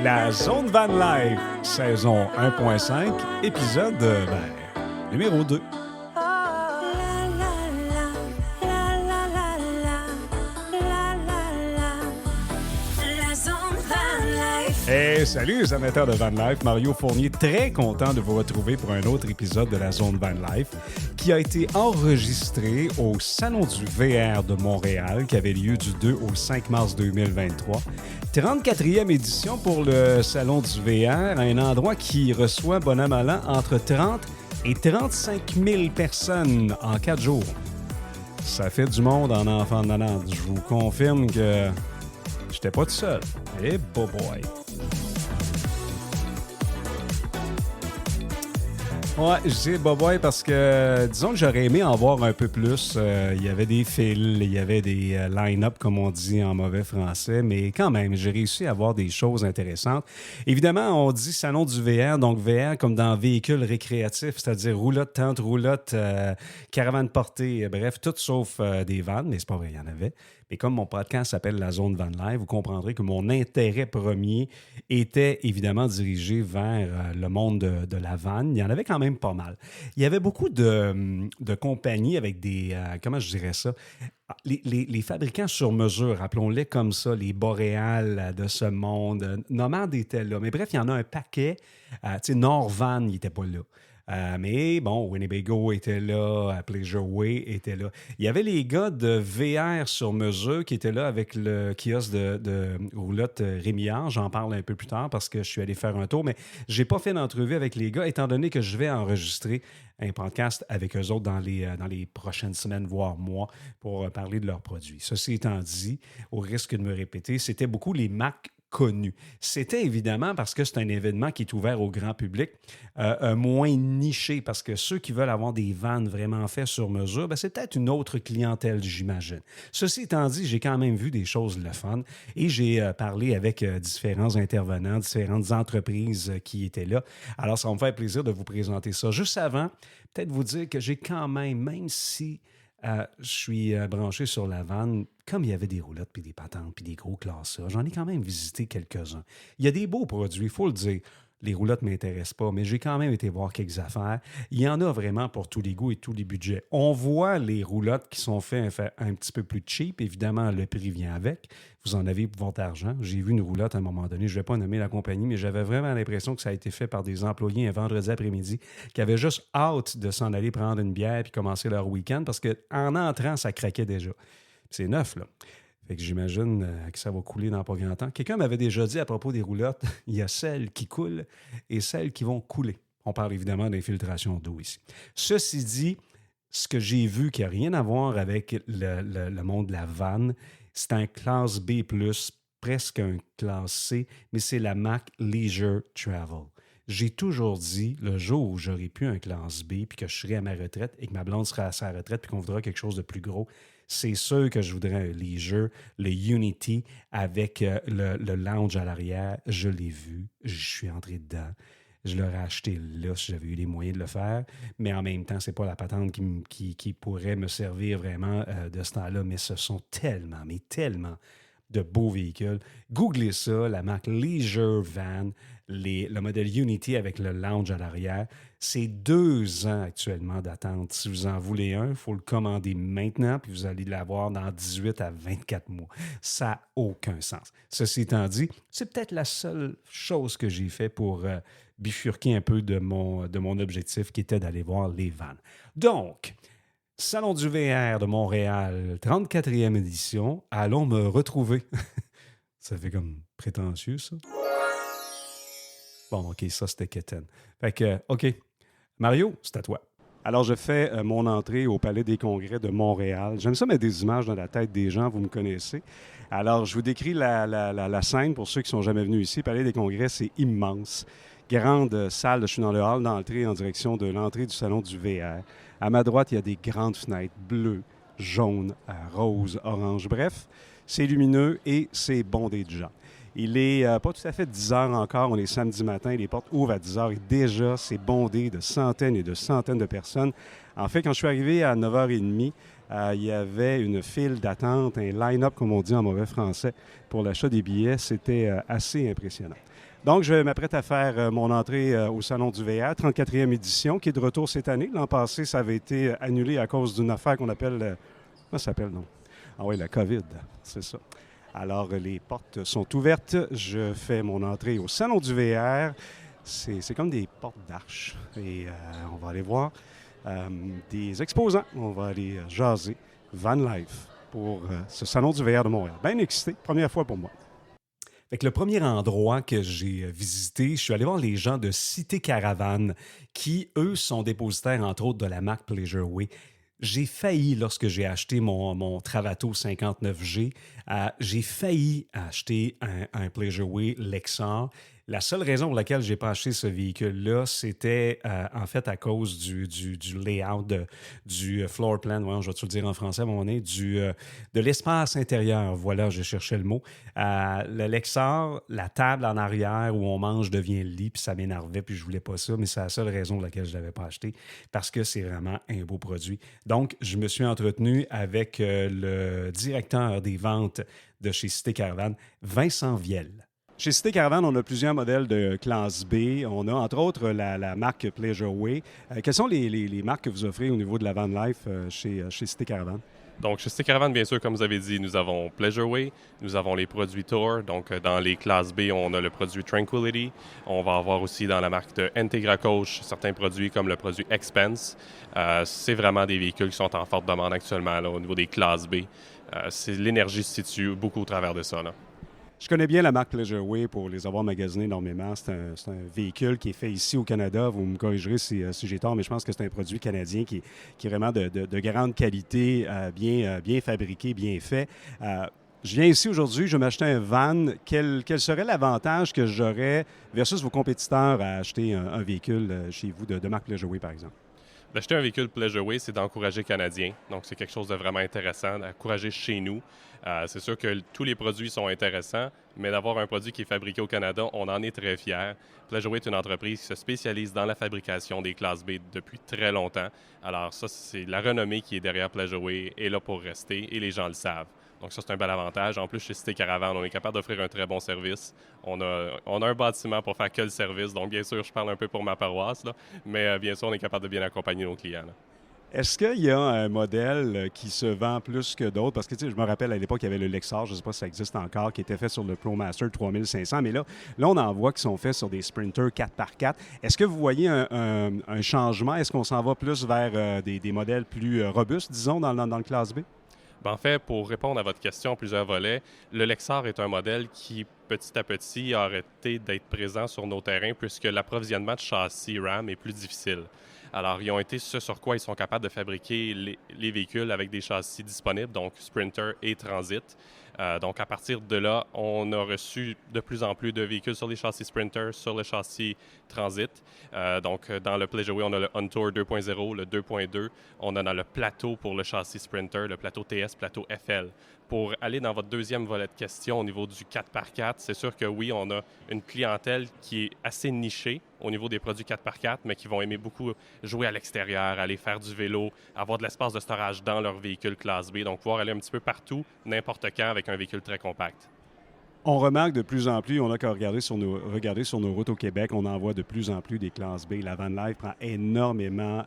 La Zone Van Life, saison 1.5, épisode numéro 2. Hey, salut les amateurs de Van Life, Mario Fournier, très content de vous retrouver pour un autre épisode de la Zone Van Life qui a été enregistré au Salon du VR de Montréal qui avait lieu du 2 au 5 mars 2023. 34e édition pour le Salon du VR, un endroit qui reçoit bon an mal an entre 30 et 35 000 personnes en 4 jours. Ça fait du monde en enfant de malade. Je vous confirme que j'étais pas tout seul. Eh, boy. Ouais, je dis boboy parce que, disons que j'aurais aimé en voir un peu plus. Il y avait des fils, il y avait des line-up, comme on dit en mauvais français, mais quand même, j'ai réussi à voir des choses intéressantes. Évidemment, on dit salon du VR, donc VR comme dans véhicule récréatif, c'est-à-dire roulotte, tente, roulotte, caravane portée, bref, tout sauf des vannes, mais c'est pas vrai, il y en avait. Et comme mon podcast s'appelle La Zone Van Life, vous comprendrez que mon intérêt premier était évidemment dirigé vers le monde de la van. Il y en avait quand même pas mal. Il y avait beaucoup de compagnies avec des... comment je dirais ça? Les fabricants sur mesure, appelons-les comme ça, les Boréal de ce monde. Nomad était là. Mais bref, il y en a un paquet. Tu sais, Norvan, il n'était pas là. Mais bon, Winnebago était là, Pleasure Way était là. Il y avait les gars de VR sur mesure qui étaient là avec le kiosque de roulotte Rémillard. J'en parle un peu plus tard parce que je suis allé faire un tour, mais je n'ai pas fait d'entrevue avec les gars étant donné que je vais enregistrer un podcast avec eux autres dans les prochaines semaines, voire mois, pour parler de leurs produits. Ceci étant dit, au risque de me répéter, c'était beaucoup les marques connu. C'était évidemment parce que c'est un événement qui est ouvert au grand public, moins niché, parce que ceux qui veulent avoir des vannes vraiment faites sur mesure, ben c'est peut-être une autre clientèle, j'imagine. Ceci étant dit, j'ai quand même vu des choses le fun et j'ai parlé avec différents intervenants, différentes entreprises qui étaient là. Alors, ça va me faire plaisir de vous présenter ça. Juste avant, peut-être vous dire que j'ai quand même si je suis branché sur la vanne, comme il y avait des roulottes, puis des patentes, puis des gros classeurs, j'en ai quand même visité quelques-uns. Il y a des beaux produits, il faut le dire. Les roulottes ne m'intéressent pas, mais j'ai quand même été voir quelques affaires. Il y en a vraiment pour tous les goûts et tous les budgets. On voit les roulottes qui sont faites un petit peu plus cheap. Évidemment, le prix vient avec. Vous en avez pour votre argent. J'ai vu une roulotte à un moment donné. Je ne vais pas nommer la compagnie, mais j'avais vraiment l'impression que ça a été fait par des employés un vendredi après-midi qui avaient juste hâte de s'en aller prendre une bière puis commencer leur week-end parce qu'en entrant, ça craquait déjà. C'est neuf, là. Fait que j'imagine que ça va couler dans pas grand temps. Quelqu'un m'avait déjà dit à propos des roulottes, il y a celles qui coulent et celles qui vont couler. On parle évidemment d'infiltration d'eau ici. Ceci dit, ce que j'ai vu qui n'a rien à voir avec le monde de la vanne, c'est un classe B+, presque un classe C, mais c'est la marque Leisure Travel. J'ai toujours dit, le jour où j'aurai plus un classe B, puis que je serai à ma retraite et que ma blonde sera à sa retraite, puis qu'on voudra quelque chose de plus gros, c'est sûr que je voudrais un Leisure, le Unity avec le lounge à l'arrière. Je l'ai vu, je suis entré dedans. Je l'aurais acheté là si j'avais eu les moyens de le faire. Mais en même temps, c'est pas la patente qui pourrait me servir vraiment de ce temps-là. Mais ce sont tellement de beaux véhicules. Googlez ça, la marque Leisure Van, le modèle Unity avec le lounge à l'arrière. C'est 2 ans actuellement d'attente. Si vous en voulez un, il faut le commander maintenant, puis vous allez l'avoir dans 18 à 24 mois. Ça n'a aucun sens. Ceci étant dit, c'est peut-être la seule chose que j'ai fait pour bifurquer un peu de mon objectif qui était d'aller voir les vannes. Donc, Salon du VR de Montréal, 34e édition. Allons me retrouver. Ça fait comme prétentieux, ça. Bon, OK, ça, c'était quétaine. Fait que, OK. Mario, c'est à toi. Alors, je fais mon entrée au Palais des Congrès de Montréal. J'aime ça mettre des images dans la tête des gens, vous me connaissez. Alors, je vous décris la scène pour ceux qui ne sont jamais venus ici. Palais des Congrès, c'est immense. Grande salle, je suis dans le hall d'entrée en direction de l'entrée du Salon du VR. À ma droite, il y a des grandes fenêtres bleues, jaunes, roses, oranges. Bref, c'est lumineux et c'est bondé de gens. Il est pas tout à fait 10 heures encore. On est samedi matin. Les portes ouvrent à 10 heures et déjà, c'est bondé de centaines et de centaines de personnes. En fait, quand je suis arrivé à 9h30, il y avait une file d'attente, un line-up, comme on dit en mauvais français, pour l'achat des billets. C'était assez impressionnant. Donc, je m'apprête à faire mon entrée au Salon du VR, 34e édition, qui est de retour cette année. L'an passé, ça avait été annulé à cause d'une affaire qu'on appelle... comment ça s'appelle, non? Ah oui, la COVID, c'est ça. Alors, les portes sont ouvertes. Je fais mon entrée au Salon du VR. C'est comme des portes d'arche. Et on va aller voir des exposants. On va aller jaser Van Life pour ce Salon du VR de Montréal. Bien excité, première fois pour moi. Fait que le premier endroit que j'ai visité, je suis allé voir les gens de Cité Caravane qui, eux, sont dépositaires, entre autres, de la marque Pleasureway. J'ai failli, lorsque j'ai acheté mon Travato 59G, j'ai failli acheter un Pleasureway Lexar. La seule raison pour laquelle je n'ai pas acheté ce véhicule-là, c'était en fait à cause du layout, du floor plan, je vais te le dire en français à un moment donné, de l'espace intérieur. Voilà, je cherchais le mot. Le Lexar, la table en arrière où on mange devient le lit, puis ça m'énervait, puis je voulais pas ça, mais c'est la seule raison pour laquelle je ne l'avais pas acheté, parce que c'est vraiment un beau produit. Donc, je me suis entretenu avec le directeur des ventes de chez Cité Caravane, Vincent Viel. Chez Cité Caravane, on a plusieurs modèles de classe B. On a entre autres la marque Pleasureway. Quelles sont les marques que vous offrez au niveau de la van life chez Cité Caravane? Donc, chez Cité Caravane, bien sûr, comme vous avez dit, nous avons Pleasureway, nous avons les produits Tour. Donc, dans les classes B, on a le produit Tranquility. On va avoir aussi dans la marque de Integra Coach certains produits comme le produit Expense. C'est vraiment des véhicules qui sont en forte demande actuellement là, au niveau des classes B. L'énergie se situe beaucoup au travers de ça, là. Je connais bien la marque Pleasureway pour les avoir magasinés énormément. C'est un véhicule qui est fait ici au Canada. Vous me corrigerez si j'ai tort, mais je pense que c'est un produit canadien qui est vraiment de grande qualité, bien fabriqué, bien fait. Je viens ici aujourd'hui, je vais m'acheter un van. Quel serait l'avantage que j'aurais versus vos compétiteurs à acheter un véhicule chez vous de marque Pleasureway, par exemple? D'acheter un véhicule Pleasureway, c'est d'encourager le Canadien. Donc, c'est quelque chose de vraiment intéressant, d'encourager chez nous. C'est sûr que tous les produits sont intéressants, mais d'avoir un produit qui est fabriqué au Canada, on en est très fiers. Pleasureway est une entreprise qui se spécialise dans la fabrication des classes B depuis très longtemps. Alors ça, c'est la renommée qui est derrière Pleasureway est là pour rester et les gens le savent. Donc ça, c'est un bel avantage. En plus, chez Cité Caravane, on est capable d'offrir un très bon service. On a un bâtiment pour faire que le service. Donc, bien sûr, je parle un peu pour ma paroisse, là, mais bien sûr, on est capable de bien accompagner nos clients, là. Est-ce qu'il y a un modèle qui se vend plus que d'autres? Parce que je me rappelle à l'époque, il y avait le Lexar, je ne sais pas si ça existe encore, qui était fait sur le ProMaster 3500. Mais là, on en voit qui sont faits sur des Sprinter 4x4. Est-ce que vous voyez un changement? Est-ce qu'on s'en va plus vers des modèles plus robustes, disons, dans le classe B? En fait, pour répondre à votre question en plusieurs volets, le Lexar est un modèle qui, petit à petit, a arrêté d'être présent sur nos terrains puisque l'approvisionnement de châssis RAM est plus difficile. Alors, ils ont été ce sur quoi ils sont capables de fabriquer les véhicules avec des châssis disponibles, donc Sprinter et Transit. Donc, à partir de là, on a reçu de plus en plus de véhicules sur les châssis Sprinter, sur le châssis Transit. Donc, dans le Pleasureway, on a le Untour 2.0, le 2.2. On a dans le plateau pour le châssis Sprinter, le plateau TS, plateau FL. Pour aller dans votre deuxième volet de questions au niveau du 4x4, c'est sûr que oui, on a une clientèle qui est assez nichée au niveau des produits 4x4, mais qui vont aimer beaucoup jouer à l'extérieur, aller faire du vélo, avoir de l'espace de storage dans leur véhicule classe B, donc pouvoir aller un petit peu partout, n'importe quand, avec un véhicule très compact. On remarque de plus en plus, on a qu'à regarder sur nos routes au Québec, on en voit de plus en plus des classes B. La van life prend énormément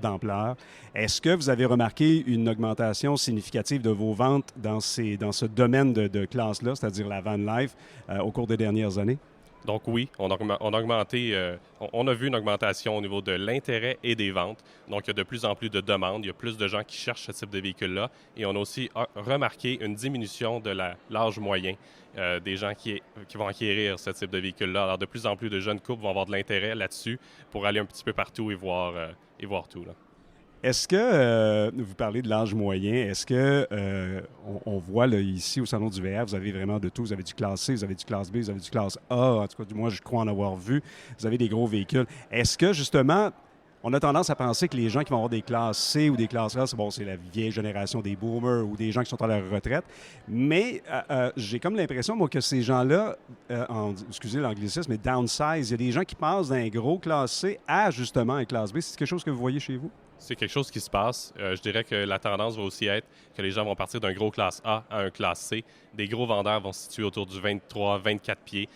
d'ampleur. Est-ce que vous avez remarqué une augmentation significative de vos ventes dans ce domaine de classe-là, c'est-à-dire la van life, au cours des dernières années? Donc oui, on a vu une augmentation au niveau de l'intérêt et des ventes. Donc il y a de plus en plus de demandes, il y a plus de gens qui cherchent ce type de véhicule-là. Et on a aussi remarqué une diminution de l'âge moyen des gens qui vont acquérir ce type de véhicule-là. Alors de plus en plus de jeunes couples vont avoir de l'intérêt là-dessus pour aller un petit peu partout et voir tout, là. Est-ce que, vous parlez de l'âge moyen, est-ce que on voit là, ici au Salon du VR, vous avez vraiment de tout, vous avez du classe C, vous avez du classe B, vous avez du classe A, en tout cas, moi je crois en avoir vu, vous avez des gros véhicules. Est-ce que justement, on a tendance à penser que les gens qui vont avoir des classes C ou des classes A, c'est la vieille génération des boomers ou des gens qui sont à leur retraite, mais j'ai comme l'impression, moi, que ces gens-là, excusez l'anglicisme, mais downsize, il y a des gens qui passent d'un gros classe C à justement un classe B. C'est quelque chose que vous voyez chez vous? C'est quelque chose qui se passe. Je dirais que la tendance va aussi être que les gens vont partir d'un gros classe A à un classe C. Des gros vendeurs vont se situer autour du 23-24 pieds.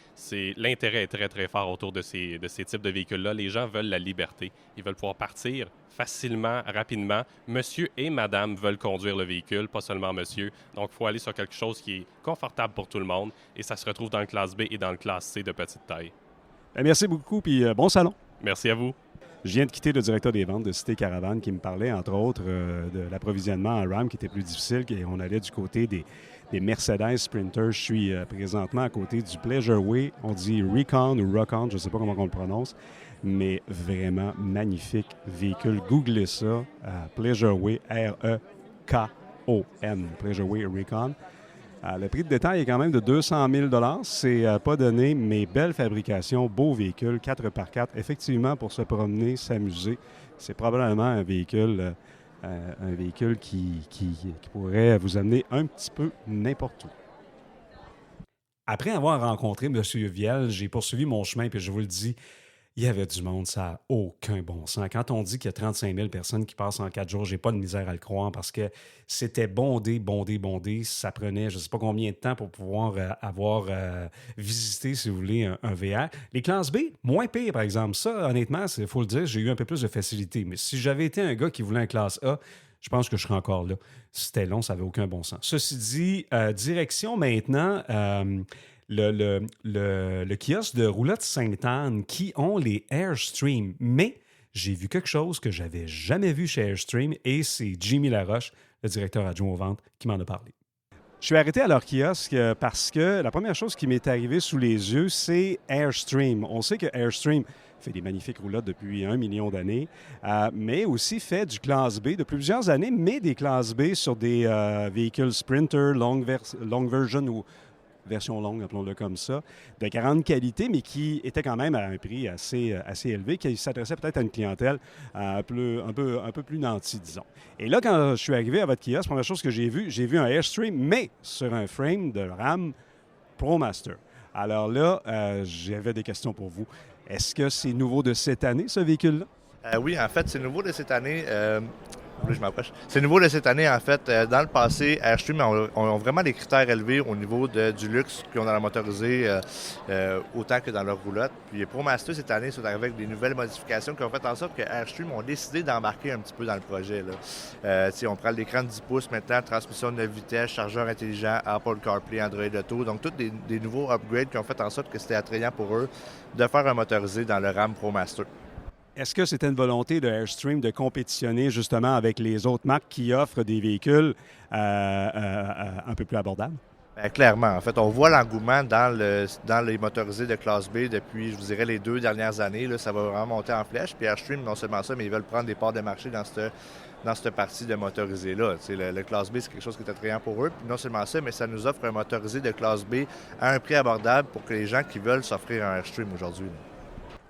L'intérêt est très, très fort autour de ces types de véhicules-là. Les gens veulent la liberté. Ils veulent pouvoir partir facilement, rapidement. Monsieur et madame veulent conduire le véhicule, pas seulement monsieur. Donc, il faut aller sur quelque chose qui est confortable pour tout le monde. Et ça se retrouve dans le classe B et dans le classe C de petite taille. Merci beaucoup, puis bon salon. Merci à vous. Je viens de quitter le directeur des ventes de Cité Caravane qui me parlait, entre autres, de l'approvisionnement en RAM qui était plus difficile. On allait du côté des Mercedes Sprinter. Je suis présentement à côté du Pleasure Way. On dit Recon ou Rocon, je ne sais pas comment on le prononce, mais vraiment magnifique véhicule. Googlez ça, Pleasure Way, R-E-K-O-N, Pleasure Way Recon. Le prix de détail est quand même de 200 000 $. C'est pas donné, mais belle fabrication, beau véhicule, 4x4. Effectivement, pour se promener, s'amuser, c'est probablement un véhicule qui pourrait vous amener un petit peu n'importe où. Après avoir rencontré M. Viel, j'ai poursuivi mon chemin, puis je vous le dis, il y avait du monde, ça n'a aucun bon sens. Quand on dit qu'il y a 35 000 personnes qui passent en 4 jours, j'ai pas de misère à le croire parce que c'était bondé. Ça prenait je ne sais pas combien de temps pour pouvoir avoir visité, si vous voulez, un VR. Les classes B, moins pire, par exemple. Ça, honnêtement, il faut le dire, j'ai eu un peu plus de facilité. Mais si j'avais été un gars qui voulait un classe A, je pense que je serais encore là. C'était long, ça n'avait aucun bon sens. Ceci dit, direction maintenant... Le kiosque de Roulotte Sainte-Anne qui ont les Airstream. Mais j'ai vu quelque chose que je n'avais jamais vu chez Airstream et c'est Jimmy Laroche, le directeur adjoint aux ventes, qui m'en a parlé. Je suis arrêté à leur kiosque parce que la première chose qui m'est arrivée sous les yeux, c'est Airstream. On sait que Airstream fait des magnifiques roulottes depuis 1 million d'années, mais aussi fait du classe B de plusieurs années, mais des classes B sur des véhicules Sprinter, long version ou version longue, appelons-le comme ça, de grande qualité, mais qui était quand même à un prix assez élevé, qui s'adressait peut-être à une clientèle un peu plus nantie, disons. Et là, quand je suis arrivé à votre kiosque, la première chose que j'ai vu un Airstream, mais sur un frame de RAM ProMaster. Alors là, j'avais des questions pour vous. Est-ce que c'est nouveau de cette année, ce véhicule-là? Oui, en fait, c'est nouveau de cette année. Là, je m'approche. C'est nouveau de cette année, en fait. Dans le passé, Airstream ont vraiment des critères élevés au niveau du luxe qu'ils ont dans la motorisée, autant que dans leur roulotte. Puis ProMaster, cette année, sont arrivés avec des nouvelles modifications qui ont fait en sorte que Airstream ont décidé d'embarquer un petit peu dans le projet. On prend l'écran de 10 pouces maintenant, transmission de 9 vitesses, chargeur intelligent, Apple CarPlay, Android Auto. Donc, tous des nouveaux upgrades qui ont fait en sorte que c'était attrayant pour eux de faire un motorisé dans le RAM ProMaster. Est-ce que c'était une volonté de Airstream de compétitionner justement avec les autres marques qui offrent des véhicules un peu plus abordables? Bien, clairement. En fait, on voit l'engouement dans les motorisés de classe B depuis, je vous dirais, les 2 dernières années. Là, ça va vraiment monter en flèche. Puis Airstream, non seulement ça, mais ils veulent prendre des parts de marché dans cette partie de motorisé-là. Le classe B, c'est quelque chose qui est attrayant pour eux. Puis non seulement ça, mais ça nous offre un motorisé de classe B à un prix abordable pour que les gens qui veulent s'offrir un Airstream aujourd'hui.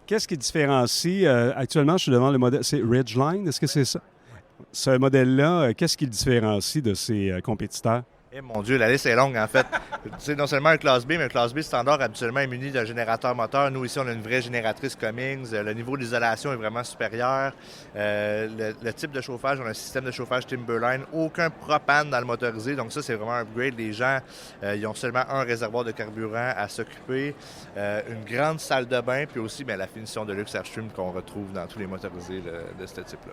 Qu'est-ce qui différencie? Actuellement, je suis devant le modèle, c'est Ridgeline, est-ce que c'est ça? Ce modèle-là, qu'est-ce qui le différencie de ses compétiteurs? Eh mon Dieu, la liste est longue en fait. C'est non seulement un classe B, mais un classe B standard habituellement est muni d'un générateur moteur. Nous ici, on a une vraie génératrice Cummins. Le niveau d'isolation est vraiment supérieur. Le type de chauffage, on a un système de chauffage Timberline. Aucun propane dans le motorisé, donc ça, c'est vraiment un upgrade. Les gens, ils ont seulement un réservoir de carburant à s'occuper. Une grande salle de bain, puis aussi la finition de luxe Airstream qu'on retrouve dans tous les motorisés de ce type-là.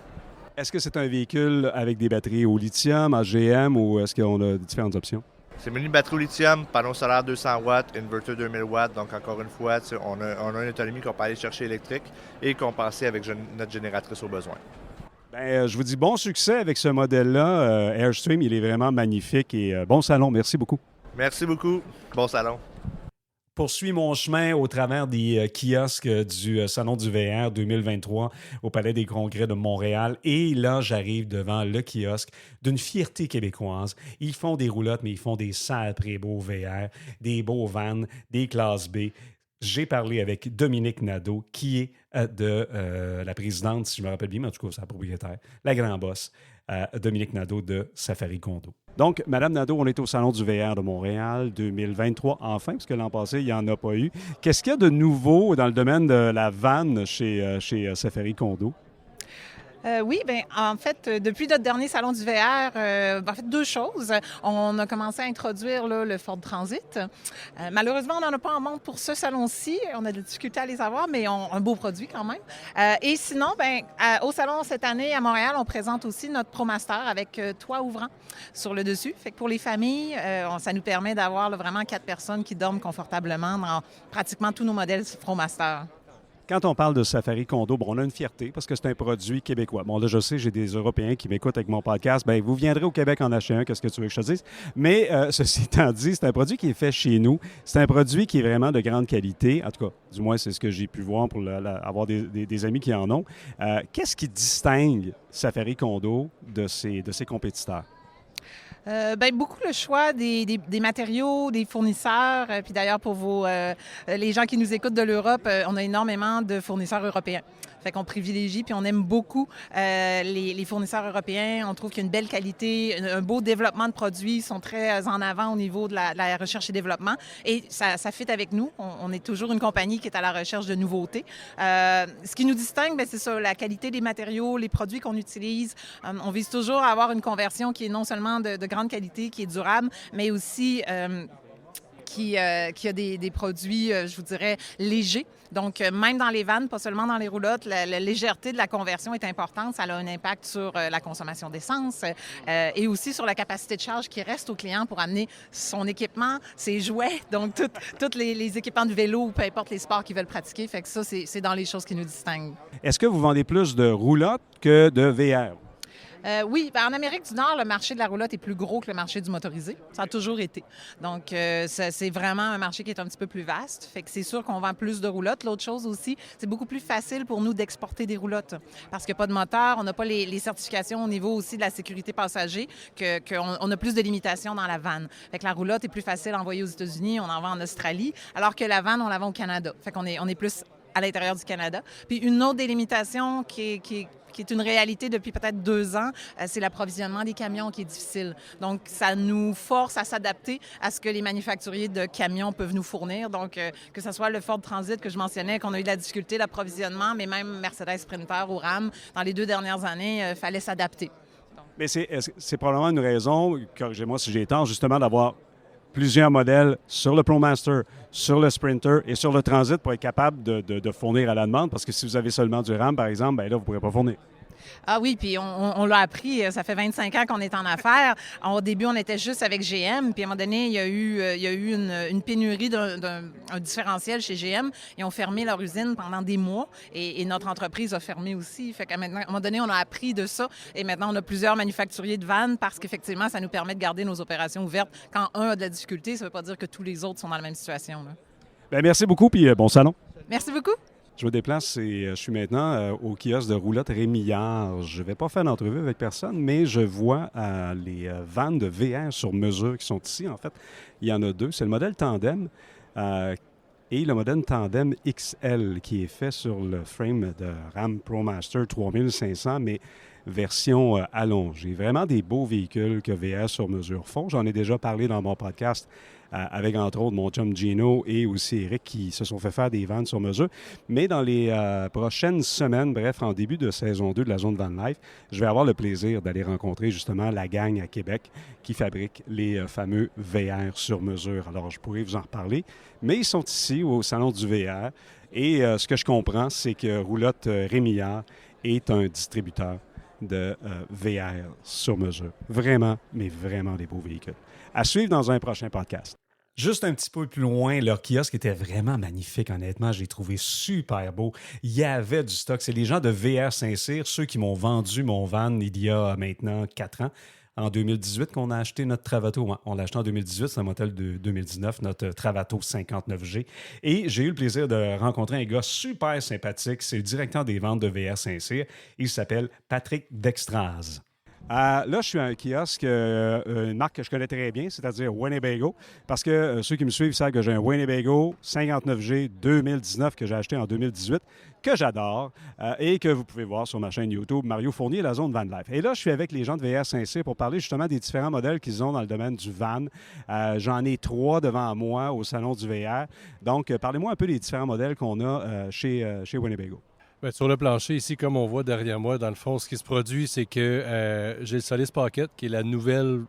Est-ce que c'est un véhicule avec des batteries au lithium, AGM, ou est-ce qu'on a différentes options? C'est muni batterie au lithium, panneau solaire 200 watts, inverter 2000 watts. Donc, encore une fois, on a une autonomie qu'on peut aller chercher électrique et compenser avec notre génératrice au besoin. Bien, je vous dis bon succès avec ce modèle-là. Airstream, il est vraiment magnifique et bon salon. Merci beaucoup. Merci beaucoup. Bon salon. Poursuis mon chemin au travers des kiosques du Salon du VR 2023 au Palais des Congrès de Montréal. Et là, j'arrive devant le kiosque d'une fierté québécoise. Ils font des roulottes, mais ils font des sacrés beaux VR, des beaux vannes, des classes B. J'ai parlé avec Dominique Nadeau, qui est la présidente, si je me rappelle bien, mais en tout cas, c'est la propriétaire, la grand boss, Dominique Nadeau de Safari Condo. Donc, Madame Nadeau, on est au Salon du VR de Montréal 2023, enfin, parce que l'an passé, il n'y en a pas eu. Qu'est-ce qu'il y a de nouveau dans le domaine de la vanne chez Safari Condo? Oui, bien, en fait, depuis notre dernier salon du VR, en fait, deux choses. On a commencé à introduire là, le Ford Transit. Malheureusement, on n'en a pas en vente pour ce salon-ci. On a des difficultés à les avoir, mais un beau produit quand même. Et sinon, bien, au salon cette année à Montréal, on présente aussi notre ProMaster avec toit ouvrant sur le dessus. Fait que pour les familles, ça nous permet d'avoir là, vraiment 4 personnes qui dorment confortablement dans pratiquement tous nos modèles ProMaster. Quand on parle de Safari Condo, bon, on a une fierté parce que c'est un produit québécois. Bon, là, je sais, j'ai des Européens qui m'écoutent avec mon podcast. Bien, vous viendrez au Québec en acheter un, qu'est-ce que tu veux que je te dise? Mais ceci étant dit, c'est un produit qui est fait chez nous. C'est un produit qui est vraiment de grande qualité. En tout cas, du moins, c'est ce que j'ai pu voir pour avoir des amis qui en ont. Qu'est-ce qui distingue Safari Condo de ses compétiteurs? Bien, beaucoup le choix des matériaux, des fournisseurs. Puis d'ailleurs, pour les gens qui nous écoutent de l'Europe, on a énormément de fournisseurs européens. Fait qu'on privilégie, puis on aime beaucoup les fournisseurs européens. On trouve qu'il y a une belle qualité, un beau développement de produits. Ils sont très en avant au niveau de la recherche et développement. Et ça fit avec nous. On est toujours une compagnie qui est à la recherche de nouveautés. Ce qui nous distingue, bien, c'est ça, la qualité des matériaux, les produits qu'on utilise. On vise toujours à avoir une conversion qui est non seulement de grande qualité, qui est durable, mais aussi qui a des produits, je vous dirais, légers. Donc, même dans les vannes, pas seulement dans les roulottes, la légèreté de la conversion est importante. Ça a un impact sur la consommation d'essence et aussi sur la capacité de charge qui reste au client pour amener son équipement, ses jouets, donc tous les équipements de vélo, peu importe les sports qu'ils veulent pratiquer. Fait que ça, c'est dans les choses qui nous distinguent. Est-ce que vous vendez plus de roulottes que de VR? Oui, bien, en Amérique du Nord, le marché de la roulotte est plus gros que le marché du motorisé. Ça a toujours été. Donc, c'est vraiment un marché qui est un petit peu plus vaste. Fait que c'est sûr qu'on vend plus de roulottes. L'autre chose aussi, c'est beaucoup plus facile pour nous d'exporter des roulottes parce qu'il n'y a pas de moteur, on n'a pas les certifications au niveau aussi de la sécurité passager, qu'on a plus de limitations dans la vanne. Fait que la roulotte est plus facile à envoyer aux États-Unis, on en vend en Australie, alors que la vanne, on la vend au Canada. Fait qu'on est plus à l'intérieur du Canada. Puis une autre délimitation qui est une réalité depuis peut-être 2 ans, c'est l'approvisionnement des camions qui est difficile. Donc, ça nous force à s'adapter à ce que les manufacturiers de camions peuvent nous fournir. Donc, que ce soit le Ford Transit que je mentionnais, qu'on a eu de la difficulté d'approvisionnement, mais même Mercedes Sprinter ou Ram, dans les 2 dernières années, il fallait s'adapter. Mais c'est probablement une raison, corrigez-moi si j'ai tort, justement d'avoir plusieurs modèles sur le ProMaster, sur le Sprinter et sur le Transit pour être capable de fournir à la demande. Parce que si vous avez seulement du RAM, par exemple, bien là, vous ne pourrez pas fournir. Ah oui, puis on l'a appris, ça fait 25 ans qu'on est en affaires. Au début, on était juste avec GM, puis à un moment donné, il y a eu une pénurie d'un différentiel chez GM. Ils ont fermé leur usine pendant des mois et notre entreprise a fermé aussi. Fait qu'à un moment donné, on a appris de ça et maintenant, on a plusieurs manufacturiers de vannes parce qu'effectivement, ça nous permet de garder nos opérations ouvertes. Quand un a de la difficulté, ça ne veut pas dire que tous les autres sont dans la même situation. Là. Bien, merci beaucoup, puis bon salon. Merci beaucoup. Je me déplace et je suis maintenant au kiosque de roulotte Rémillard. Je ne vais pas faire d'entrevue avec personne, mais je vois les vannes de VR sur mesure qui sont ici. En fait, il y en a 2. C'est le modèle Tandem et le modèle Tandem XL qui est fait sur le frame de Ram ProMaster 3500, mais version allongée. Vraiment des beaux véhicules que VR sur mesure font. J'en ai déjà parlé dans mon podcast avec, entre autres, mon chum Gino et aussi Eric qui se sont fait faire des vannes sur mesure. Mais dans les prochaines semaines, bref, en début de saison 2 de la zone Van Life, je vais avoir le plaisir d'aller rencontrer justement la gang à Québec qui fabrique les fameux VR sur mesure. Alors, je pourrais vous en reparler, mais ils sont ici au Salon du VR et ce que je comprends, c'est que Roulotte Rémillard est un distributeur de VR sur mesure. Vraiment, mais vraiment des beaux véhicules. À suivre dans un prochain podcast. Juste un petit peu plus loin, leur kiosque était vraiment magnifique, honnêtement. Je l'ai trouvé super beau. Il y avait du stock. C'est les gens de VR Saint-Cyr, ceux qui m'ont vendu mon van il y a maintenant 4 ans. En 2018 qu'on a acheté notre Travato. On l'a acheté en 2018, c'est un modèle de 2019, notre Travato 59G. Et j'ai eu le plaisir de rencontrer un gars super sympathique. C'est le directeur des ventes de VR Saint-Cyr. Il s'appelle Patrick Dextraz. Là, je suis à un kiosque, une marque que je connais très bien, c'est-à-dire Winnebago, parce que ceux qui me suivent savent que j'ai un Winnebago 59G 2019 que j'ai acheté en 2018, que j'adore et que vous pouvez voir sur ma chaîne YouTube Mario Fournier, la zone Van Life. Et là, je suis avec les gens de VR Saint-Cyr pour parler justement des différents modèles qu'ils ont dans le domaine du van. J'en ai 3 devant moi au Salon du VR. Donc, parlez-moi un peu des différents modèles qu'on a chez Winnebago. Bien, sur le plancher, ici, comme on voit derrière moi, dans le fond, ce qui se produit, c'est que j'ai le Solis Pocket, qui est la nouvelle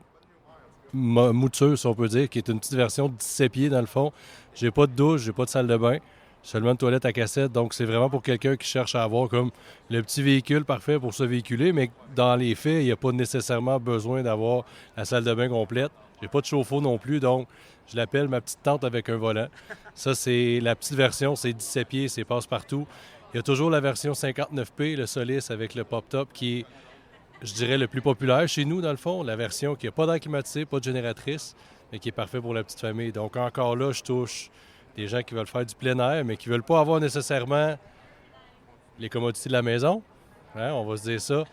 mouture, si on peut dire, qui est une petite version de 17 pieds, dans le fond. J'ai pas de douche, j'ai pas de salle de bain, seulement une toilette à cassette. Donc, c'est vraiment pour quelqu'un qui cherche à avoir comme le petit véhicule parfait pour se véhiculer, mais dans les faits, il n'y a pas nécessairement besoin d'avoir la salle de bain complète. J'ai pas de chauffe-eau non plus, donc je l'appelle ma petite tente avec un volant. Ça, c'est la petite version, c'est 17 pieds, c'est passe-partout. Il y a toujours la version 59P, le Solis avec le pop-top, qui est, je dirais, le plus populaire chez nous, dans le fond. La version qui n'a pas d'air climatisé, pas de génératrice, mais qui est parfait pour la petite famille. Donc encore là, je touche des gens qui veulent faire du plein air, mais qui ne veulent pas avoir nécessairement les commodités de la maison. Hein, on va se dire ça.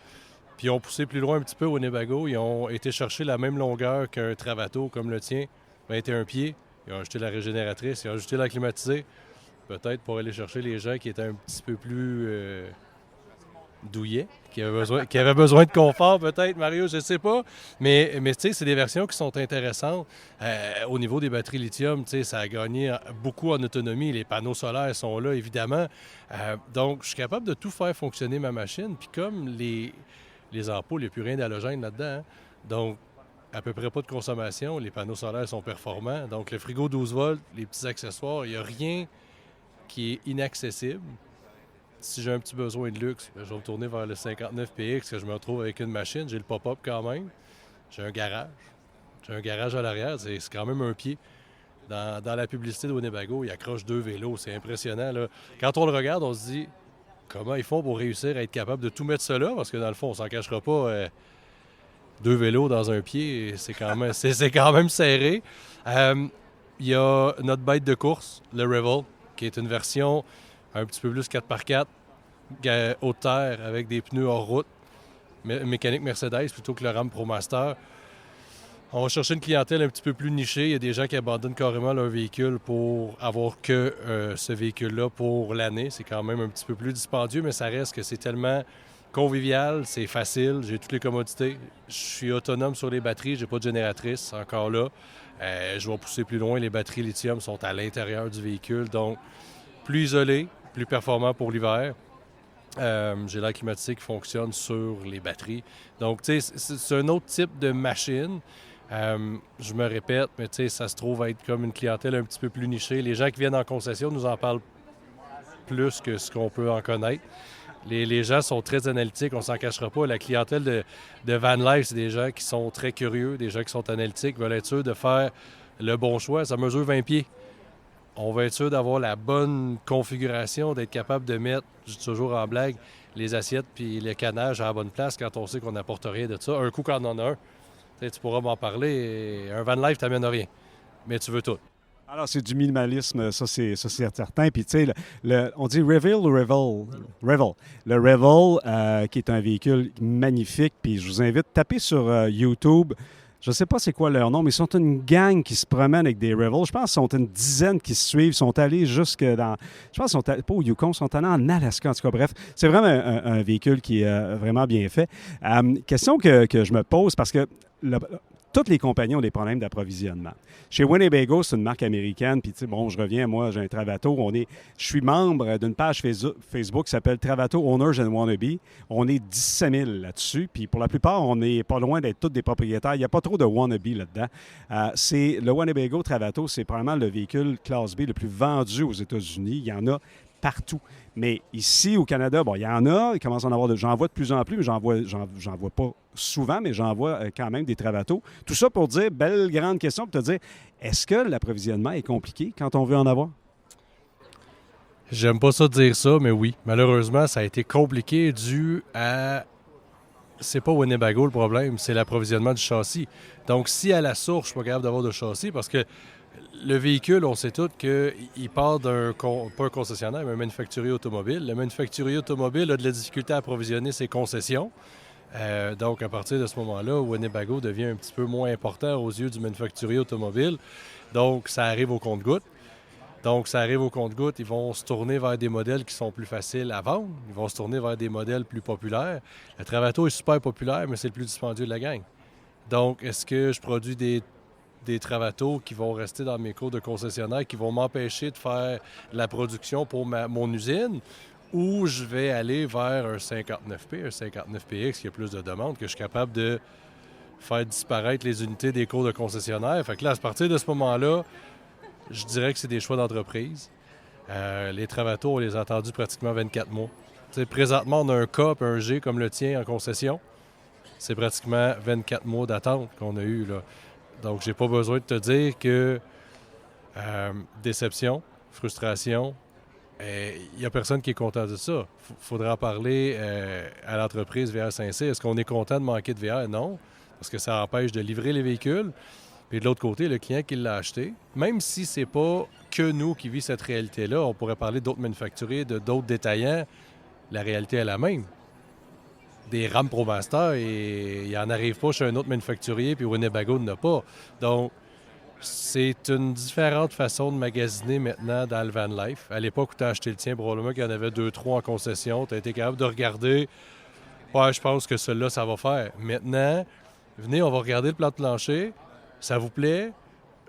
Puis ils ont poussé plus loin un petit peu au Winnebago. Ils ont été chercher la même longueur qu'un Travato comme le tien, 21 pieds. Ils ont ajouté la régénératrice, ils ont ajouté la climatisée. Peut-être pour aller chercher les gens qui étaient un petit peu plus douillets, qui avaient besoin de confort, peut-être, Mario, je ne sais pas. Mais tu sais, c'est des versions qui sont intéressantes. Au niveau des batteries lithium, tu sais, ça a gagné beaucoup en autonomie. Les panneaux solaires sont là, évidemment. Donc, je suis capable de tout faire fonctionner ma machine. Puis comme les ampoules, il n'y a plus rien d'halogène là-dedans. Hein. Donc, à peu près pas de consommation. Les panneaux solaires sont performants. Donc, le frigo 12 volts, les petits accessoires, il n'y a rien qui est inaccessible. Si j'ai un petit besoin de luxe, je vais me tourner vers le 59PX, que je me retrouve avec une machine. J'ai le pop-up quand même. J'ai un garage. J'ai un garage à l'arrière. C'est quand même un pied. Dans la publicité de Winnebago, il accroche 2 vélos. C'est impressionnant, là. Quand on le regarde, on se dit comment ils font pour réussir à être capable de tout mettre cela, parce que dans le fond, on s'en cachera pas. 2 vélos dans un pied, c'est quand même serré. Il y a notre bête de course, le Revel, qui est une version un petit peu plus 4x4, haute terre, avec des pneus hors route, mécanique Mercedes plutôt que le Ram ProMaster. On va chercher une clientèle un petit peu plus nichée. Il y a des gens qui abandonnent carrément leur véhicule pour avoir que ce véhicule-là pour l'année. C'est quand même un petit peu plus dispendieux, mais ça reste que c'est tellement convivial, c'est facile, j'ai toutes les commodités. Je suis autonome sur les batteries, j'ai pas de génératrice encore là. Je vais pousser plus loin, les batteries lithium sont à l'intérieur du véhicule, donc plus isolé, plus performant pour l'hiver. J'ai l'air climatisé qui fonctionne sur les batteries. Donc, tu sais, c'est un autre type de machine. Je me répète, mais tu sais, ça se trouve être comme une clientèle un petit peu plus nichée. Les gens qui viennent en concession nous en parlent plus que ce qu'on peut en connaître. Les gens sont très analytiques, on s'en cachera pas. La clientèle de Van Life, c'est des gens qui sont très curieux, des gens qui sont analytiques, veulent être sûrs de faire le bon choix. Ça mesure 20 pieds. On va être sûr d'avoir la bonne configuration, d'être capable de mettre, je dis toujours en blague, les assiettes puis le canage à la bonne place quand on sait qu'on n'apporte rien de ça. Un coup, quand on en a un, tu pourras m'en parler. Un Van Life t'amène rien, mais tu veux tout. Alors, c'est du minimalisme, ça c'est certain. Puis, tu sais, on dit Revel ou Revel. Le Revel, qui est un véhicule magnifique. Puis, je vous invite à taper sur YouTube. Je ne sais pas c'est quoi leur nom, mais ils sont une gang qui se promène avec des Revel. Je pense qu'ils sont une dizaine qui se suivent. Ils sont allés jusque dans... Je pense qu'ils sont allés, pas au Yukon, ils sont allés en Alaska. En tout cas, bref, c'est vraiment un véhicule qui est vraiment bien fait. Question que je me pose, parce que... Toutes les compagnies ont des problèmes d'approvisionnement. Chez Winnebago, c'est une marque américaine, puis tu sais, bon, je reviens, moi, j'ai un Travato. Je suis membre d'une page Facebook qui s'appelle Travato Owners and Wannabe. On est 17 000 là-dessus, puis pour la plupart, on n'est pas loin d'être tous des propriétaires. Il n'y a pas trop de wannabe là-dedans. Le Winnebago Travato, c'est probablement le véhicule classe B le plus vendu aux États-Unis. Il y en a partout. Mais ici, au Canada, bon, il y en a, il commence à en avoir, j'en vois de plus en plus, mais j'en vois pas souvent, mais j'en vois quand même des Travato. Tout ça pour dire, belle grande question, pour te dire, est-ce que l'approvisionnement est compliqué quand on veut en avoir? J'aime pas ça dire ça, mais oui. Malheureusement, ça a été compliqué dû à... C'est pas Winnebago le problème, c'est l'approvisionnement du châssis. Donc, si à la source, je suis pas capable d'avoir de châssis, parce que le véhicule, on sait tous qu'il part pas un concessionnaire, mais un manufacturier automobile. Le manufacturier automobile a de la difficulté à approvisionner ses concessions. Donc, à partir de ce moment-là, Winnebago devient un petit peu moins important aux yeux du manufacturier automobile. Donc, ça arrive au compte-gouttes. Ils vont se tourner vers des modèles qui sont plus faciles à vendre. Ils vont se tourner vers des modèles plus populaires. Le Travato est super populaire, mais c'est le plus dispendieux de la gang. Donc, est-ce que je produis des Travato qui vont rester dans mes cours de concessionnaire, qui vont m'empêcher de faire la production pour mon usine, ou je vais aller vers un 59P, un 59PX qui a plus de demandes, que je suis capable de faire disparaître les unités des cours de concessionnaire. Fait que là, à partir de ce moment-là, je dirais que c'est des choix d'entreprise. Les travaux, on les a attendus pratiquement 24 mois. T'sais, présentement, on a un K et un G comme le tien en concession. C'est pratiquement 24 mois d'attente qu'on a eu, là. Donc, j'ai pas besoin de te dire que déception, frustration, il n'y a personne qui est content de ça. Faudra en parler à l'entreprise VR Saint-Cyr. Est-ce qu'on est content de manquer de VR? Non, parce que ça empêche de livrer les véhicules. Puis de l'autre côté, le client qui l'a acheté, même si c'est pas que nous qui vit cette réalité-là, on pourrait parler d'autres manufacturiers, d'autres détaillants, la réalité est la même. Des RAM ProMaster, et il n'en arrive pas chez un autre manufacturier, puis Winnebago n'a pas. Donc, c'est une différente façon de magasiner maintenant dans le van life. À l'époque où tu as acheté le tien, probablement qu'il y en avait 2-3 en concession. Tu as été capable de regarder. Ouais, je pense que celui-là, ça va faire. Maintenant, venez, on va regarder le plan de plancher. Ça vous plaît?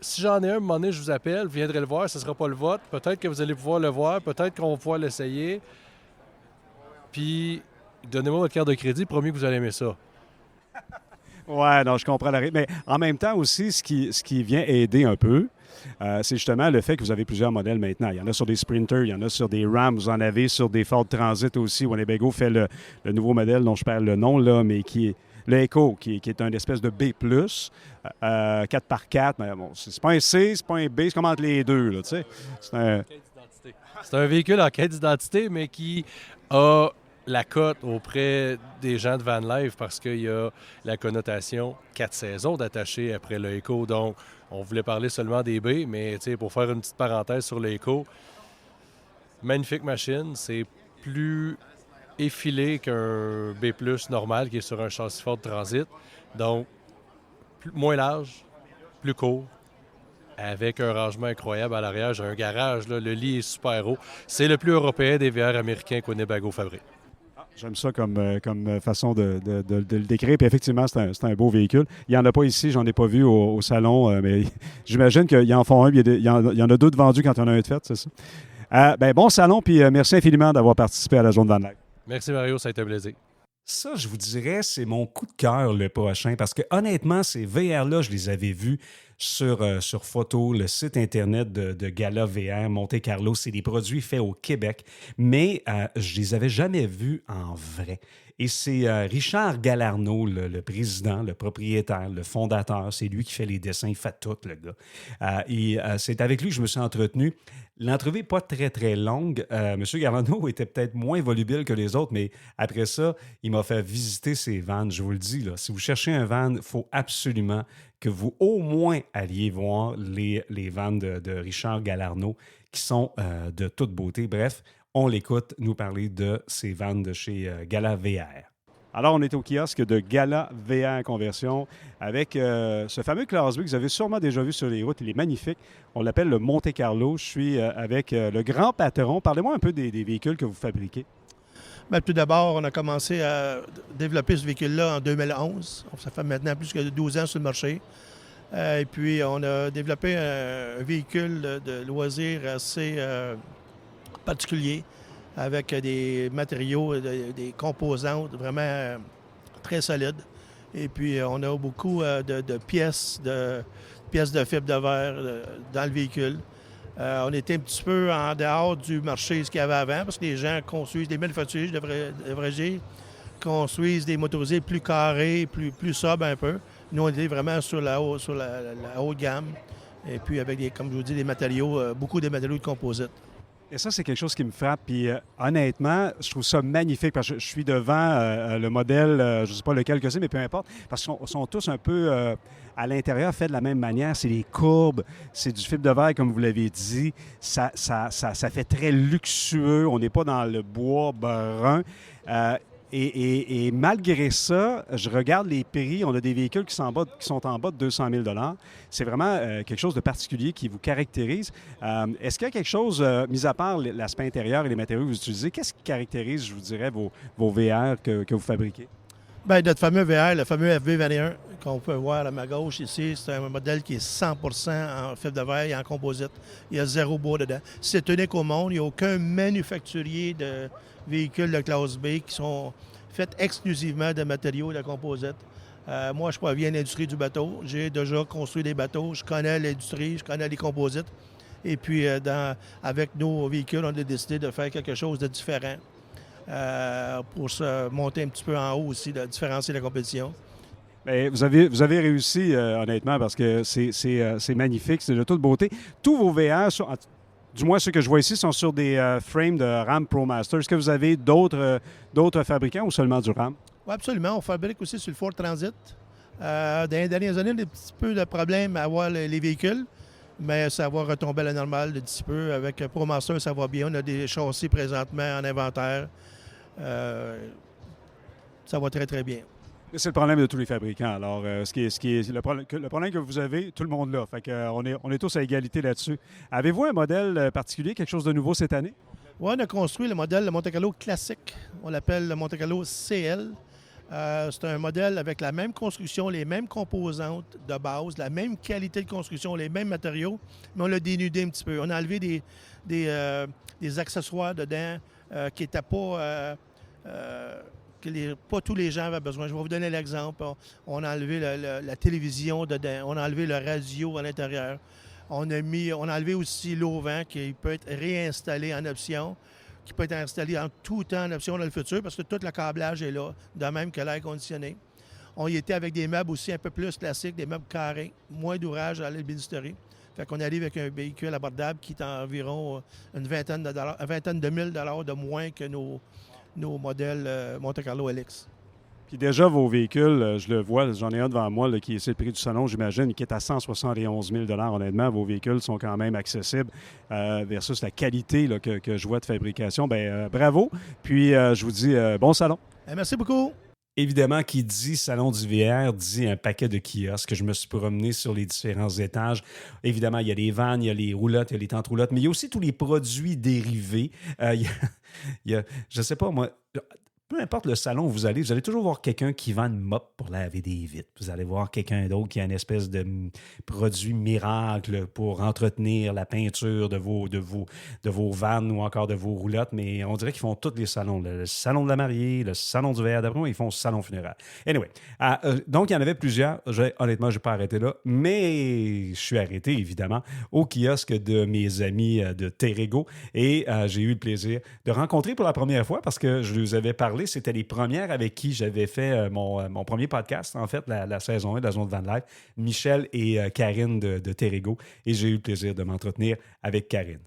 Si j'en ai un, à un moment donné, je vous appelle, vous viendrez le voir, ce ne sera pas le vote. Peut-être que vous allez pouvoir le voir, peut-être qu'on va pouvoir l'essayer. Puis, donnez-moi votre carte de crédit, promis que vous allez aimer ça. Ouais, non, je comprends la mais en même temps aussi, ce qui vient aider un peu, c'est justement le fait que vous avez plusieurs modèles maintenant. Il y en a sur des Sprinter, il y en a sur des Ram, vous en avez sur des Ford Transit aussi. Winnebago fait le nouveau modèle dont je perds le nom, là, mais qui est le Echo, qui est un espèce de B+, 4x4, mais bon, c'est pas un C, c'est pas un B, c'est comme entre les deux, là, tu sais. C'est un véhicule en quête d'identité, mais qui a la cote auprès des gens de Van Life parce qu'il y a la connotation 4 saisons d'attacher après le Echo. Donc, on voulait parler seulement des B, mais pour faire une petite parenthèse sur le Echo, magnifique machine, c'est plus effilé qu'un B+, normal qui est sur un châssis Ford Transit. Donc, moins large, plus court, avec un rangement incroyable à l'arrière. J'ai un garage, là, le lit est super haut. C'est le plus européen des VR américains qu'au Winnebago fabrique. J'aime ça comme façon de le décrire. Puis effectivement, c'est un beau véhicule. Il n'y en a pas ici, j'en ai pas vu au salon, mais j'imagine qu'ils en font un. Il y en a d'autres vendus quand il y en a un de fait, c'est ça? Bon salon, puis merci infiniment d'avoir participé à la Zone Van Life. Merci Mario, ça a été un plaisir. Ça, je vous dirais, c'est mon coup de cœur le prochain, parce que honnêtement, ces VR-là, je les avais vus sur photo, le site Internet de Gala VR, Monte Carlo. C'est des produits faits au Québec, mais je les avais jamais vus en vrai. Et c'est Richard Galarneau, le président, le propriétaire, le fondateur. C'est lui qui fait les dessins, il fait tout, le gars. C'est avec lui que je me suis entretenu. L'entrevue n'est pas très, très longue. M. Galarneau était peut-être moins volubile que les autres, mais après ça, il m'a fait visiter ses vannes. Je vous le dis, là, si vous cherchez un van, il faut absolument que vous, au moins, alliez voir les vannes de Richard Galarneau qui sont de toute beauté. Bref, on l'écoute nous parler de ces vannes de chez Gala VR. Alors, on est au kiosque de Gala VR Conversion avec ce fameux Class B que vous avez sûrement déjà vu sur les routes. Il est magnifique. On l'appelle le Monte Carlo. Je suis avec le grand patron. Parlez-moi un peu des véhicules que vous fabriquez. Bien, tout d'abord, on a commencé à développer ce véhicule-là en 2011. Ça fait maintenant plus que 12 ans sur le marché. Et puis, on a développé un véhicule de loisirs assez particulier, avec des matériaux, des composantes vraiment très solides. Et puis, on a beaucoup de pièces de fibre de verre dans le véhicule. On était un petit peu en dehors du marché ce qu'il y avait avant, parce que les gens construisent, des manufacturiers, je devrais dire, construisent des motorisés plus carrés, plus sobres un peu. Nous, on était vraiment sur la haute gamme. Et puis, avec, comme je vous dis, des matériaux, beaucoup de matériaux de composite. Et ça, c'est quelque chose qui me frappe. Puis honnêtement, je trouve ça magnifique parce que je suis devant le modèle, je ne sais pas lequel que c'est, mais peu importe, parce qu'ils sont tous un peu à l'intérieur faits de la même manière. C'est des courbes, c'est du fibre de verre, comme vous l'avez dit. Ça fait très luxueux. On n'est pas dans le bois brun. Et malgré ça, je regarde les prix. On a des véhicules qui sont en bas de 200 000 $. C'est vraiment quelque chose de particulier qui vous caractérise. Est-ce qu'il y a quelque chose, mis à part l'aspect intérieur et les matériaux que vous utilisez, qu'est-ce qui caractérise, je vous dirais, vos VR que vous fabriquez? Bien, notre fameux VR, le fameux FV21, qu'on peut voir à ma gauche ici, c'est un modèle qui est 100% en fibre de verre et en composite. Il y a 0 bois dedans. C'est unique au monde. Il n'y a aucun manufacturier de véhicules de classe B qui sont faits exclusivement de matériaux de composite. Moi, je proviens de l'industrie du bateau. J'ai déjà construit des bateaux. Je connais l'industrie, je connais les composites. Et puis, avec nos véhicules, on a décidé de faire quelque chose de différent pour se monter un petit peu en haut aussi, de différencier la compétition. Bien, vous avez réussi, honnêtement, parce que c'est magnifique, c'est de toute beauté. Tous vos VR, du moins ceux que je vois ici, sont sur des frames de RAM ProMaster. Est-ce que vous avez d'autres fabricants ou seulement du RAM? Oui, absolument. On fabrique aussi sur le Ford Transit. Dans les dernières années, on a un petit peu de problème à avoir les véhicules, mais ça va retomber à la normale un petit peu. Avec ProMaster, ça va bien. On a des châssis présentement en inventaire. Ça va très, très bien. C'est le problème de tous les fabricants. Alors, le problème que vous avez, tout le monde l'a. Fait qu'on on est tous à égalité là-dessus. Avez-vous un modèle particulier, quelque chose de nouveau cette année? Oui, on a construit le modèle de Monte Carlo classique. On l'appelle le Monte Carlo CL. C'est un modèle avec la même construction, les mêmes composantes de base, la même qualité de construction, les mêmes matériaux, mais on l'a dénudé un petit peu. On a enlevé des accessoires dedans qui n'étaient pas... pas tous les gens avaient besoin. Je vais vous donner l'exemple. On a enlevé la télévision dedans, on a enlevé le radio à l'intérieur. On a enlevé aussi l'auvent qui peut être réinstallé en option, qui peut être installé en tout temps en option dans le futur parce que tout le câblage est là, de même que l'air conditionné. On y était avec des meubles aussi un peu plus classiques, des meubles carrés, moins d'ouvrage à l'ébénisterie. Fait qu'on arrive avec un véhicule abordable qui est environ une vingtaine de mille dollars de moins que nos modèles Monte Carlo LX. Puis déjà, vos véhicules, je le vois, j'en ai un devant moi là, c'est le prix du salon, j'imagine, qui est à 171 000 $. Honnêtement, vos véhicules sont quand même accessibles versus la qualité là, que je vois de fabrication. Bien, bravo. Puis, je vous dis bon salon. Merci beaucoup. Évidemment, qui dit salon du VR dit un paquet de kiosques. Je me suis promené sur les différents étages. Évidemment, il y a les vannes, il y a les roulottes, il y a les tentes roulottes, mais il y a aussi tous les produits dérivés. Il y a, je ne sais pas, moi... Peu importe le salon où vous allez toujours voir quelqu'un qui vend une mop pour laver des vitres. Vous allez voir quelqu'un d'autre qui a une espèce de produit miracle pour entretenir la peinture de vos vannes ou encore de vos roulottes. Mais on dirait qu'ils font tous les salons. Le salon de la mariée, le salon du verre. D'après moi, ils font le salon funéraire. Anyway, donc il y en avait plusieurs. Honnêtement, je n'ai pas arrêté là. Mais je suis arrêté, évidemment, au kiosque de mes amis de Terrego. Et j'ai eu le plaisir de rencontrer pour la première fois parce que je vous avais parlé. C'était les premières avec qui j'avais fait mon premier podcast, en fait, la saison 1 de la Zone de Van Life, Michel et Karine de Terrego. Et j'ai eu le plaisir de m'entretenir avec Karine.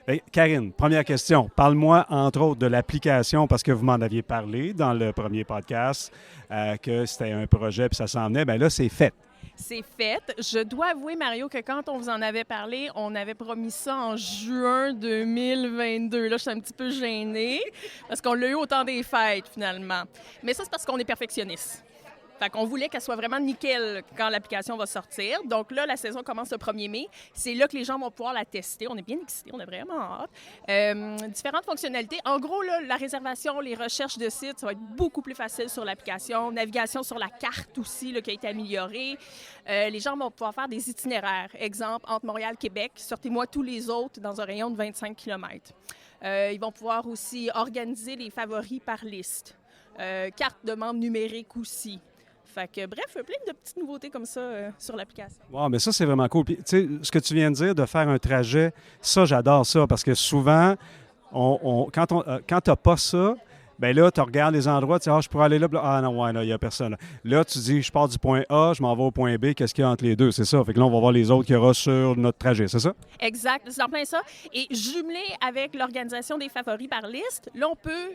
Bien, Karine, première question. Parle-moi, entre autres, de l'application, parce que vous m'en aviez parlé dans le premier podcast, que c'était un projet puis ça s'en venait. Bien là, c'est fait. C'est fait. Je dois avouer, Mario, que quand on vous en avait parlé, on avait promis ça en juin 2022. Là, je suis un petit peu gênée parce qu'on l'a eu au temps des fêtes, finalement. Mais ça, c'est parce qu'on est perfectionniste. Fait qu'on voulait qu'elle soit vraiment nickel quand l'application va sortir. Donc là, la saison commence le 1er mai. C'est là que les gens vont pouvoir la tester. On est bien excités, on est vraiment hâte. Différentes fonctionnalités. En gros, là, la réservation, les recherches de sites, ça va être beaucoup plus facile sur l'application. Navigation sur la carte aussi, là, qui a été améliorée. Les gens vont pouvoir faire des itinéraires. Exemple, entre Montréal et Québec, sortez-moi tous les autres dans un rayon de 25 km. Ils vont pouvoir aussi organiser les favoris par liste. Carte de membres numérique aussi. Fait que, bref, plein de petites nouveautés comme ça sur l'application. Wow, mais ça, c'est vraiment cool. Puis, tu sais, ce que tu viens de dire, de faire un trajet, ça, j'adore ça, parce que souvent, quand tu n'as pas ça, bien là, tu regardes les endroits, tu dis, je pourrais aller là, ah non, ouais, il n'y a personne. Là, tu dis, je pars du point A, je m'en vais au point B, qu'est-ce qu'il y a entre les deux? C'est ça. Fait que là, on va voir les autres qu'il y aura sur notre trajet, c'est ça? Exact, c'est en plein ça. Et jumelé avec l'organisation des favoris par liste, là, on peut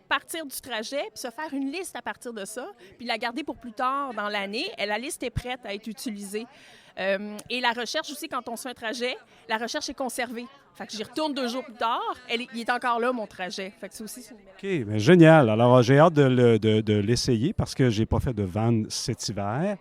partir du trajet, puis se faire une liste à partir de ça, puis la garder pour plus tard dans l'année. Et la liste est prête à être utilisée. Et la recherche aussi, quand on se fait un trajet, la recherche est conservée. Fait que j'y retourne 2 jours plus tard, il est encore là, mon trajet. Fait que c'est aussi... OK, bien, génial. Alors, j'ai hâte de l'essayer parce que j'ai pas fait de van cet hiver.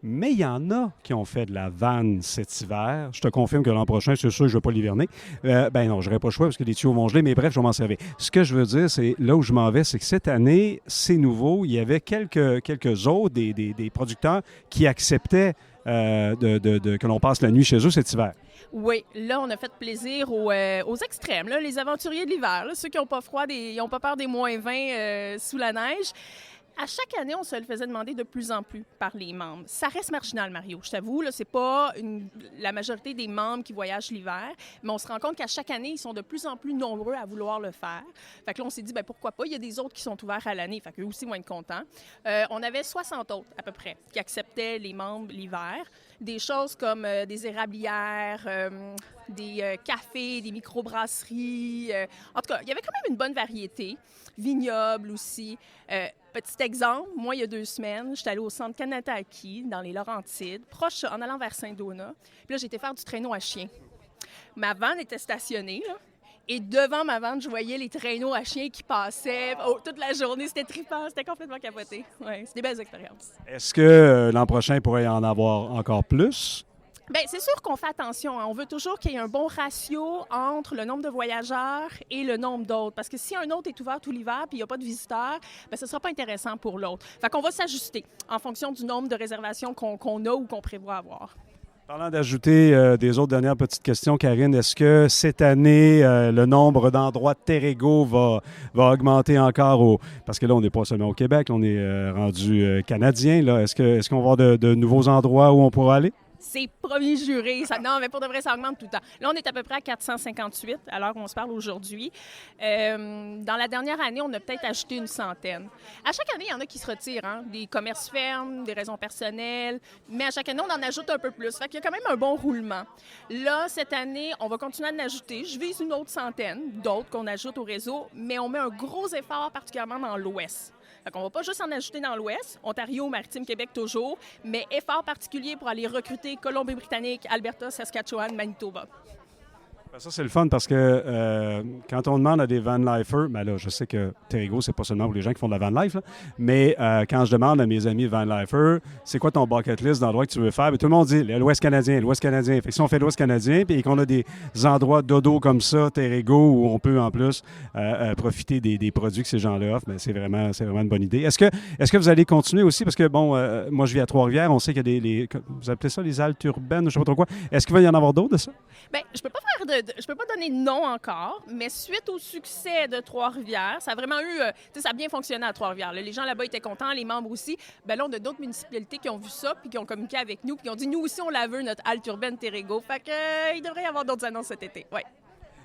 Mais il y en a qui ont fait de la vanne cet hiver. Je te confirme que l'an prochain, c'est sûr que je ne vais pas l'hiverner. Non, je n'aurai pas le choix parce que les tuyaux vont geler, mais bref, je vais m'en servir. Ce que je veux dire, c'est là où je m'en vais, c'est que cette année, c'est nouveau. Il y avait quelques autres, des producteurs qui acceptaient que l'on passe la nuit chez eux cet hiver. Oui, là, on a fait plaisir aux extrêmes, là, les aventuriers de l'hiver, là, ceux qui n'ont pas froid, ils n'ont pas peur des moins 20 sous la neige. À chaque année, on se le faisait demander de plus en plus par les membres. Ça reste marginal, Mario. Je t'avoue, là, c'est pas la majorité des membres qui voyagent l'hiver, mais on se rend compte qu'à chaque année, ils sont de plus en plus nombreux à vouloir le faire. Fait que là, on s'est dit, bien, pourquoi pas? Il y a des autres qui sont ouverts à l'année, fait qu'eux aussi vont être contents. On avait 60 autres, à peu près, qui acceptaient les membres l'hiver. Des choses comme des érablières, des cafés, des microbrasseries. En tout cas, il y avait quand même une bonne variété. Vignobles aussi. Petit exemple, moi, il y a 2 semaines, j'étais allée au centre Kanataki, dans les Laurentides, proche, en allant vers Saint-Donat. Puis là, j'ai été faire du traîneau à chien. Ma vanne était stationnée, là. Et devant ma vanne, je voyais les traîneaux à chiens qui passaient toute la journée. C'était trippant, c'était complètement capoté. Ouais, c'est des belles expériences. Est-ce que l'an prochain, il pourrait y en avoir encore plus? Bien, c'est sûr qu'on fait attention. Hein. On veut toujours qu'il y ait un bon ratio entre le nombre de voyageurs et le nombre d'autres. Parce que si un autre est ouvert tout l'hiver et il n'y a pas de visiteurs, bien, ce ne sera pas intéressant pour l'autre. Fait qu'on va s'ajuster en fonction du nombre de réservations qu'on a ou qu'on prévoit avoir. Parlant d'ajouter des autres dernières petites questions, Karine, est-ce que cette année, le nombre d'endroits de Terrego va augmenter encore? Parce que là, on n'est pas seulement au Québec, on est rendu canadien. Là. Est-ce qu'on va avoir de nouveaux endroits où on pourra aller? C'est promis juré. Non, mais pour de vrai, ça augmente tout le temps. Là, on est à peu près à 458 à l'heure où on se parle aujourd'hui. Dans la dernière année, on a peut-être ajouté une centaine. À chaque année, il y en a qui se retirent. Hein? Des commerces ferment, des raisons personnelles. Mais à chaque année, on en ajoute un peu plus. Fait qu'il y a quand même un bon roulement. Là, cette année, on va continuer à en ajouter. Je vise une autre centaine d'autres qu'on ajoute au réseau, mais on met un gros effort, particulièrement dans l'Ouest. Fait qu'on ne va pas juste en ajouter dans l'Ouest, Ontario, Maritime, Québec toujours, mais effort particulier pour aller recruter Colombie-Britannique, Alberta, Saskatchewan, Manitoba. Ça, c'est le fun parce que quand on demande à des van-lifers, ben là, je sais que Terrego, c'est pas seulement pour les gens qui font de la van-life, là, mais quand je demande à mes amis van-lifers, c'est quoi ton bucket list d'endroits que tu veux faire? Bien, tout le monde dit l'Ouest canadien, l'Ouest canadien. Fait que si on fait l'Ouest canadien et qu'on a des endroits dodo comme ça, Terrego, où on peut en plus profiter des produits que ces gens-là offrent, bien, c'est vraiment une bonne idée. Est-ce que vous allez continuer aussi? Parce que, bon, moi, je vis à Trois-Rivières, on sait qu'il y a vous appelez ça les haltes urbaines, je sais pas trop quoi. Est-ce qu'il va y en avoir d'autres de ça? Bien, je peux pas donner de nom encore, mais suite au succès de Trois-Rivières, ça a vraiment ça a bien fonctionné à Trois-Rivières. Là. Les gens là-bas étaient contents, les membres aussi. Bien là, on a d'autres municipalités qui ont vu ça, puis qui ont communiqué avec nous, puis qui ont dit, nous aussi, on la veut, notre halte urbaine Terrego. Fait que, il devrait y avoir d'autres annonces cet été. Ouais.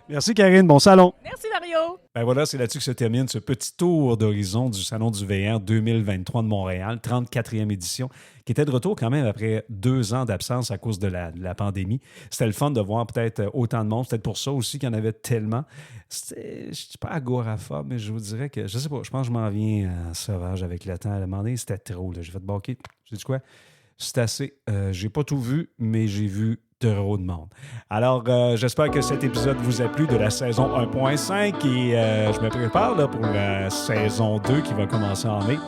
Merci, Karine. Bon salon. Merci, Mario. Ben voilà, c'est là-dessus que se termine ce petit tour d'horizon du Salon du VR 2023 de Montréal, 34e édition, qui était de retour quand même après 2 ans d'absence à cause de la pandémie. C'était le fun de voir peut-être autant de monde. C'était pour ça aussi qu'il y en avait tellement. Je ne suis pas agoraphobe, mais je vous dirais que, je sais pas, je pense que je m'en viens sauvage avec le temps. À un moment donné, c'était trop. Là. J'ai fait baquer. J'ai dit quoi? C'est assez. J'ai pas tout vu, mais j'ai vu trop de monde. Alors, j'espère que cet épisode vous a plu de la saison 1.5 et je me prépare là, pour la saison 2 qui va commencer en mai.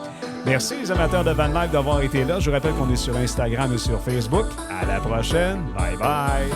Merci les amateurs de Van Life d'avoir été là. Je vous rappelle qu'on est sur Instagram et sur Facebook. À la prochaine. Bye bye.